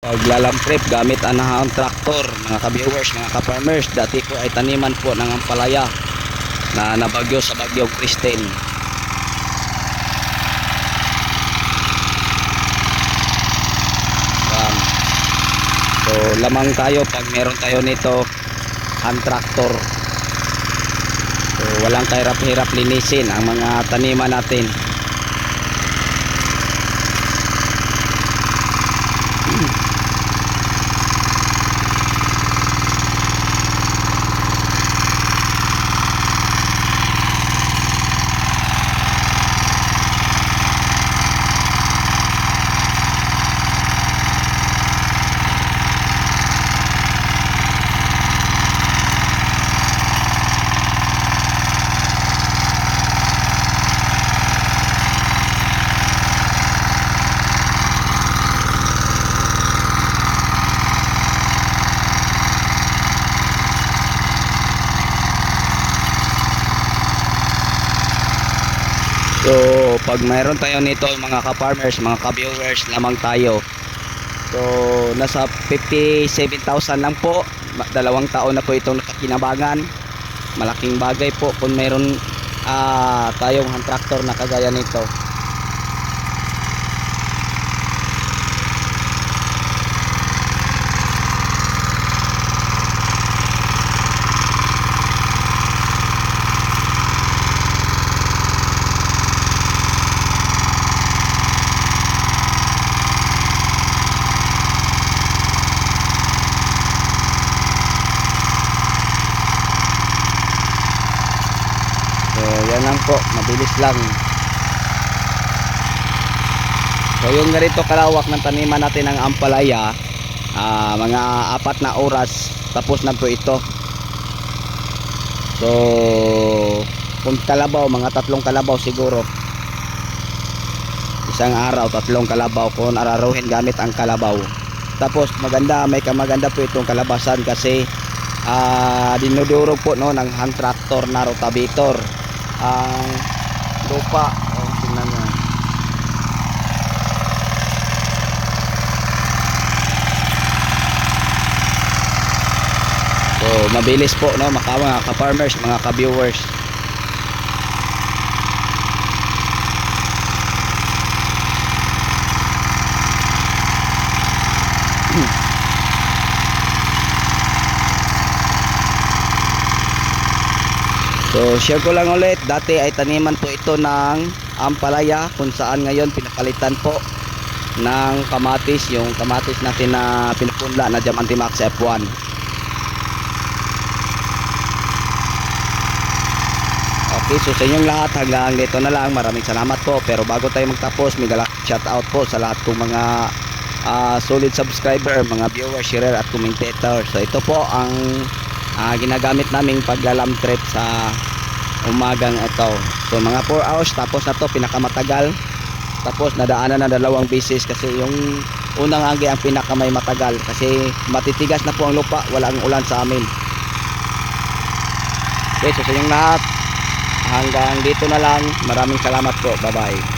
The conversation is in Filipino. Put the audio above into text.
Paglalamtrip gamit ang traktor, mga ka-viewers, mga ka-farmers. Dati ko ay taniman po ng ampalaya na nabagyo sa bagyong Christine. Yan. So lamang tayo pag meron tayo nito hand tractor. So walang kahirap-hirap linisin ang mga taniman natin. So pag mayroon tayo nito mga ka-farmers, mga ka-viewers, lamang tayo. So nasa 57,000 lang po. 2 taon na po itong nakakinabangan. Malaking bagay po kung mayroon tayong hand tractor na kagaya nito. So yan lang po, mabilis lang. So yung ganito kalawak ng taniman natin ng ampalaya, mga 4 na oras tapos na po ito. So kung kalabaw, mga 3 kalabaw siguro. Isang araw 3 kalabaw kung araruhin gamit ang kalabaw. Tapos maganda, may kamaganda po itong kalabasan kasi dinudurog po no ng hand tractor na rotavator ang lupa. Tingnan nyo. So mabilis po no, mga ka-farmers, mga ka-viewers. So share ko lang ulit, dati ay taniman po ito ng ampalaya kung saan ngayon pinapalitan po ng kamatis, yung kamatis natin na pinupunla na Diamante Max F1. Okay, so sa inyong lahat hanggang dito na lang, maraming salamat po. Pero bago tayo magtapos, may shout out po sa lahat kong mga solid subscriber, mga viewers, sharer at commentator. So ito po ang ginagamit naming paglalam trip sa umagang ito. So mga 4 hours tapos na to, pinakamatagal. Tapos nadaanan na 2 beses kasi yung unang hanggi ang pinakamay matagal kasi matitigas na po ang lupa, walang ulan sa amin. Okay, so sa inyong lahat hanggang dito na lang, maraming salamat po, bye bye.